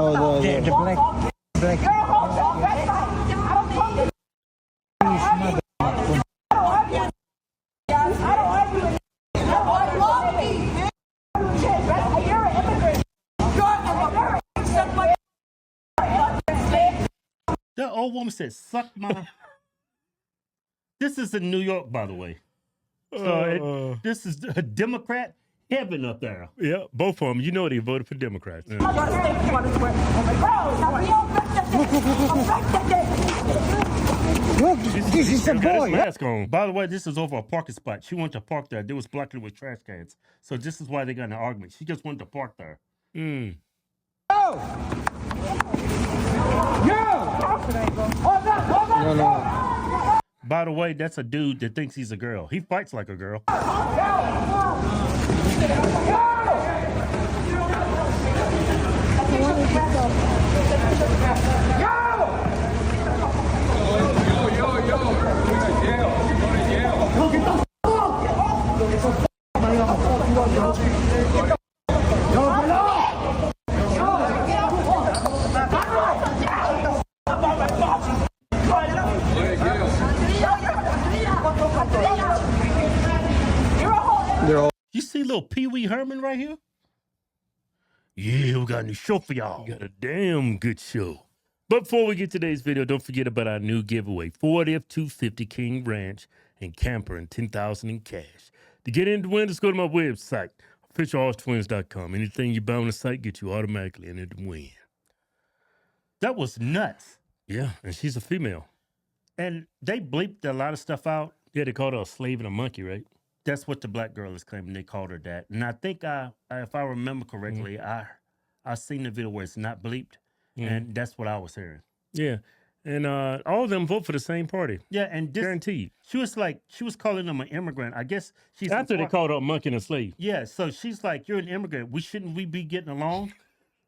Oh, the black. That old woman said, "Suck my." This is in New York, by the way. So this is a Democrat heaven up there. Yeah, both of them. You know they voted for Democrats. Yeah. Look, this is a boy. Mask on. By the way, this is over a parking spot. She wanted to park there. They was blocking it with trash cans. So this is why they got in an argument. She just wanted to park there. Mm. No. By the way, that's a dude that thinks he's a girl. He fights like a girl. You see little Pee Wee Herman right here? Yeah, we got a new show for y'all. Got a damn good show. But before we get to today's video, don't forget about our new giveaway, 40th 250 King Ranch and camper and $10,000 in cash. To get in to win, just go to my website, officialtwins.com. Anything you buy on the site gets you automatically in to win. That was nuts. Yeah, and she's a female. And they bleeped a lot of stuff out. Yeah, they called her a slave and a monkey, right? That's what the black girl is claiming. They called her that. And I think if I remember correctly, I seen the video where it's not bleeped. And that's what I was hearing. Yeah. And all of them vote for the same party. Yeah, and this, guaranteed. She was calling them an immigrant. I guess she's after they called her a monkey and a slave. Yeah, so she's like, "You're an immigrant. Shouldn't we be getting along?"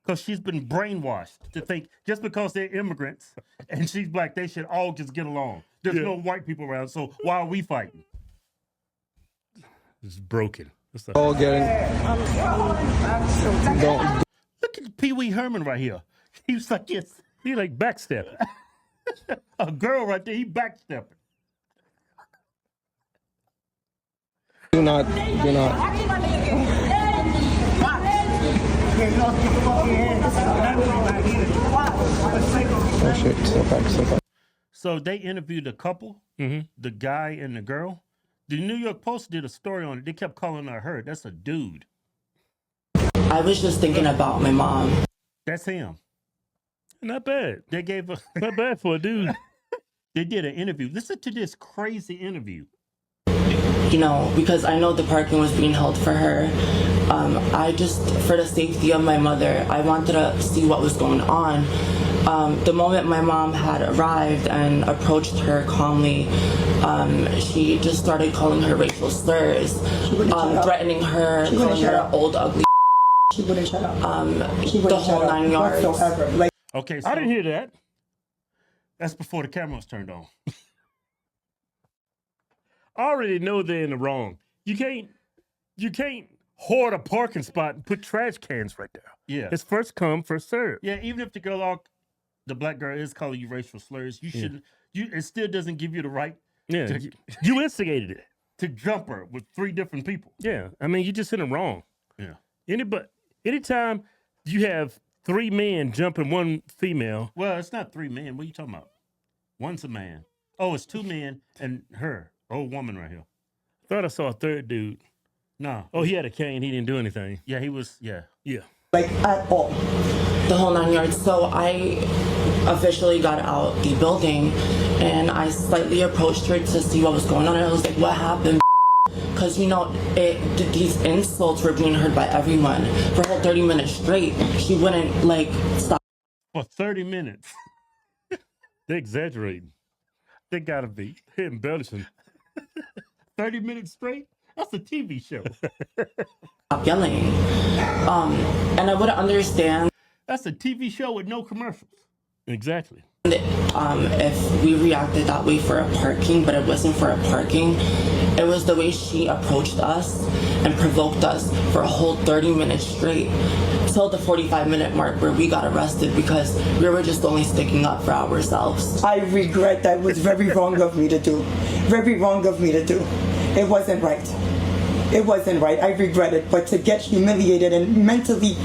Because she's been brainwashed to think just because they're immigrants and she's black, they should all just get along. There's no white people around, so why are we fighting? It's broken. All getting. Look at Pee Wee Herman right here. He was like, yes. He like backstepping. A girl right there, he backstepping. Do not. Oh shit, step back. So they interviewed a couple, the guy and the girl. The New York Post did a story on it. They kept calling her. That's a dude. I was just thinking about my mom. That's him. Not bad. They gave her. Not bad for a dude. They did an interview. Listen to this crazy interview. You know, because I know the parking was being held for her. I just, for the safety of my mother, I wanted to see what was going on. The moment my mom had arrived and approached her calmly, she just started calling her racial slurs, threatening her, calling her old, ugly. She wouldn't shut up. The whole 9 yards. Whatsoever. Okay, so I didn't hear that. That's before the camera was turned on. I already know they're in the wrong. You can't hoard a parking spot and put trash cans right there. Yeah. It's first come, first serve. Yeah, even if the black girl is calling you racial slurs, you shouldn't. It still doesn't give you the right. Yeah, you instigated it to jump her with 3 different people. Yeah, I mean you just in the wrong. Yeah. Anytime you have 3 men jumping 1 female. Well, it's not 3 men. What are you talking about? One's a man. Oh, it's 2 men and her. Old woman right here. Thought I saw a 3rd dude. No. Oh, he had a cane. He didn't do anything. Yeah, he was. Yeah. Like at all. The whole 9 yards. So I officially got out the building and I slightly approached her to see what was going on. And I was like, what happened? Because, you know, these insults were being heard by everyone. For a whole 30 minutes straight, she wouldn't, like, stop. For 30 minutes. They're exaggerating. They gotta be. They're embellishing. 30 minutes straight? That's a TV show. Stop yelling. And I wouldn't understand. That's a TV show with no commercials. Exactly. If we reacted that way for a parking, but it wasn't for a parking, it was the way she approached us and provoked us for a whole 30 minutes straight till the 45-minute mark where we got arrested because we were just only sticking up for ourselves. I regret that. It was very wrong of me to do. Very wrong of me to do. It wasn't right. It wasn't right. I regret it. But to get humiliated and mentally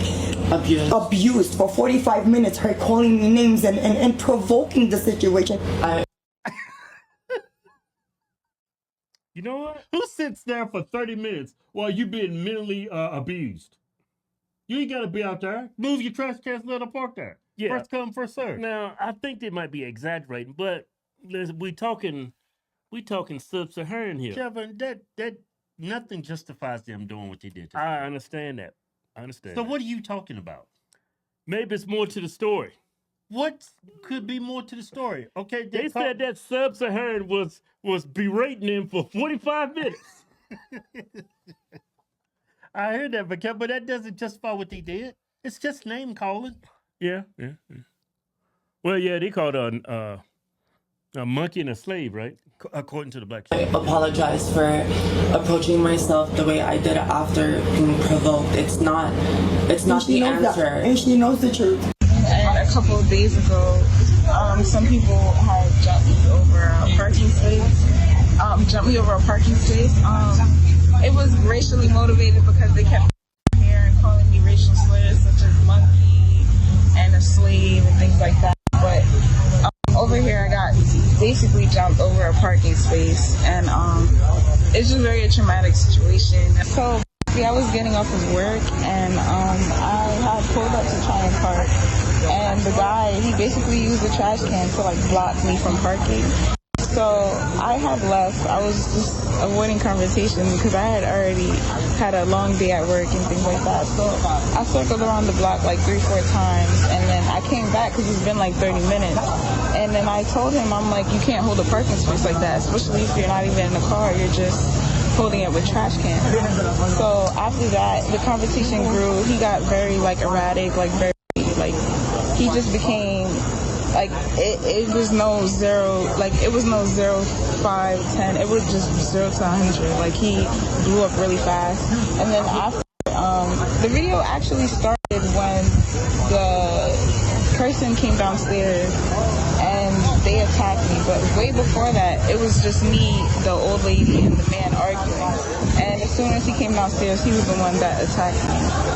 abused for 45 minutes, her calling me names and provoking the situation. You know what? Who sits there for 30 minutes while you being mentally abused? You ain't got to be out there. Move your trash cans, let her park there. Yeah. First come, first serve. Now, I think they might be exaggerating, but we talking sub-Saharan here. Kevin, that nothing justifies them doing what they did. I understand that. So what are you talking about? Maybe it's more to the story. What could be more to the story? Okay, They said that sub-Saharan was berating him for 45 minutes. I heard that, but that doesn't justify what they did. It's just name calling. Yeah. Well, yeah, they called a monkey and a slave, right? According to the black I church. apologize for approaching myself the way I did after being provoked. It's not the answer. And she knows the truth. And a couple of days ago, some people had jumped me over a parking space. It was racially motivated because they kept here and calling me racial slurs such as monkey and a slave and things like that. But over here, I got basically jumped over a parking space, and it's just very a traumatic situation. So I was getting off of work, and I had pulled up to try and park, and the guy, he basically used the trash can to like block me from parking. So I had left. I was just avoiding conversation because I had already had a long day at work and things like that. So I circled around the block like 3-4 times, and then I came back because it's been like 30 minutes. And then I told him, I'm like, you can't hold a parking space like that, especially if you're not even in the car. You're just holding it with trash cans. So after that, the conversation grew. He got very like erratic, like very like he just became. Like it was no 0, like it was no 0, 5, 10. It was just 0 to 100. Like he blew up really fast. And then after, the video actually started when the person came downstairs and they attacked me. But way before that, it was just me, the old lady, and the man arguing. And as soon as he came downstairs, he was the one that attacked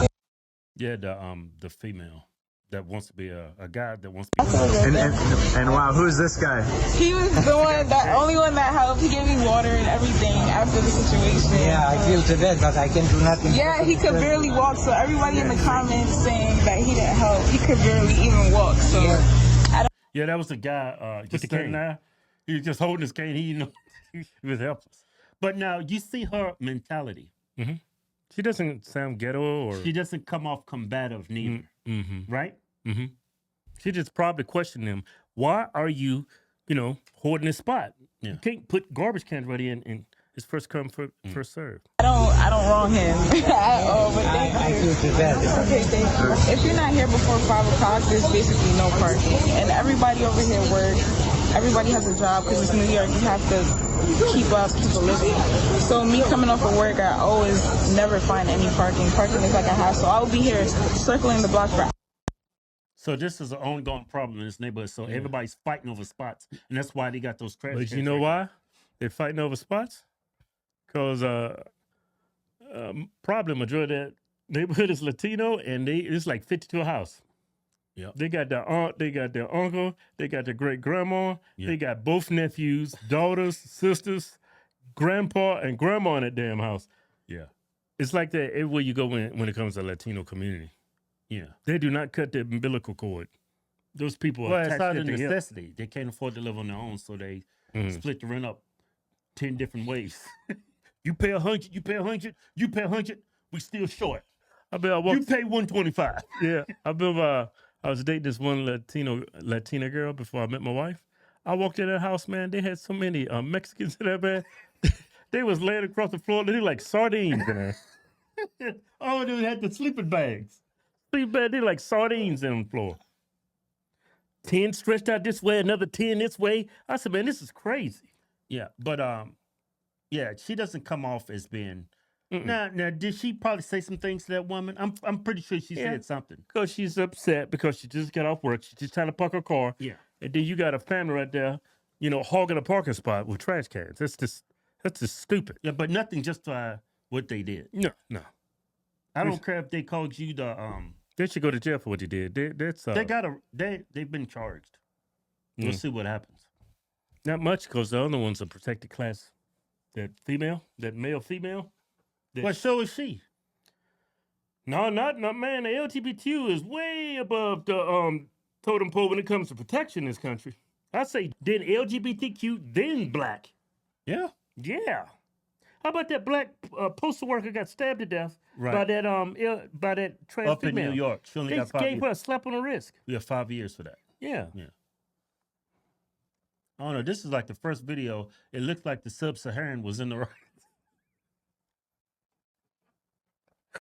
me. Yeah, the female that wants to be a guy that wants to be. And wow, who's this guy? He was the one, the only one that helped. He gave me water and everything after the situation. Yeah, I feel too bad, but I can do nothing. Yeah, he could barely walk. So everybody in the comments saying that he didn't help. He could barely even walk. So Yeah, that was the guy just standing there. He was just holding his cane. He was helpless. But now you see her mentality. Mm-hmm. She doesn't sound ghetto, or she doesn't come off combative neither. Mm-hmm. Right? Mm-hmm. She just probably questioned him. Why are you, holding this spot? Yeah. You can't put garbage cans right in, and it's first come, first serve. I don't wrong him at all. But I feel too bad. Okay, thank you. If you're not here before 5 o'clock, there's basically no parking, and everybody over here works. Everybody has a job because it's New York. You have to keep a living. So me coming off of work, I always never find any parking. Parking is like a hassle. I will be here circling the block for. So this is an ongoing problem in this neighborhood. So everybody's fighting over spots, and that's why they got those trash cans. But you know why they're fighting over spots? Because probably majority of that neighborhood is Latino, and it's like 50 to a house. Yeah, they got their aunt, they got their uncle, they got their great grandma, they got both nephews, daughters, sisters, grandpa, and grandma in that damn house. Yeah, it's like that everywhere you go when it comes to Latino community. Yeah, they do not cut their umbilical cord. Those people are it's out of to necessity. Hip. They can't afford to live on their own, so they split the rent up 10 different ways. You pay 100, you pay 100, you pay 100. We still short. You pay 125. Yeah, I was dating this one Latina girl before I met my wife. I walked in that house, man. They had so many Mexicans in there, man. They was laying across the floor. They like sardines in there. Oh, they had the sleeping bags. They like sardines in the floor. 10 stretched out this way, another 10 this way. I said, man, this is crazy. Yeah, but yeah, she doesn't come off as being. Now, did she probably say some things to that woman? I'm pretty sure she said something. Because she's upset because she just got off work. She's just trying to park her car. Yeah. And then you got a family right there, hogging a parking spot with trash cans. That's just stupid. Yeah, but nothing justify what they did. No. I don't care if they called you the They should go to jail for what they did. they've been charged. We'll see what happens. Not much because the other one's a protected class. That male, female. What show is she? No, not man. The LGBTQ is way above the totem pole when it comes to protection in this country. I say then LGBTQ, then black. Yeah. Yeah. How about that black postal worker got stabbed to death Right. by that trans Up female? in New York. She only They got 5 gave years. her a slap on the wrist. We have 5 years for that. Yeah. I don't know. This is like the first video. It looked like the sub-Saharan was in the right.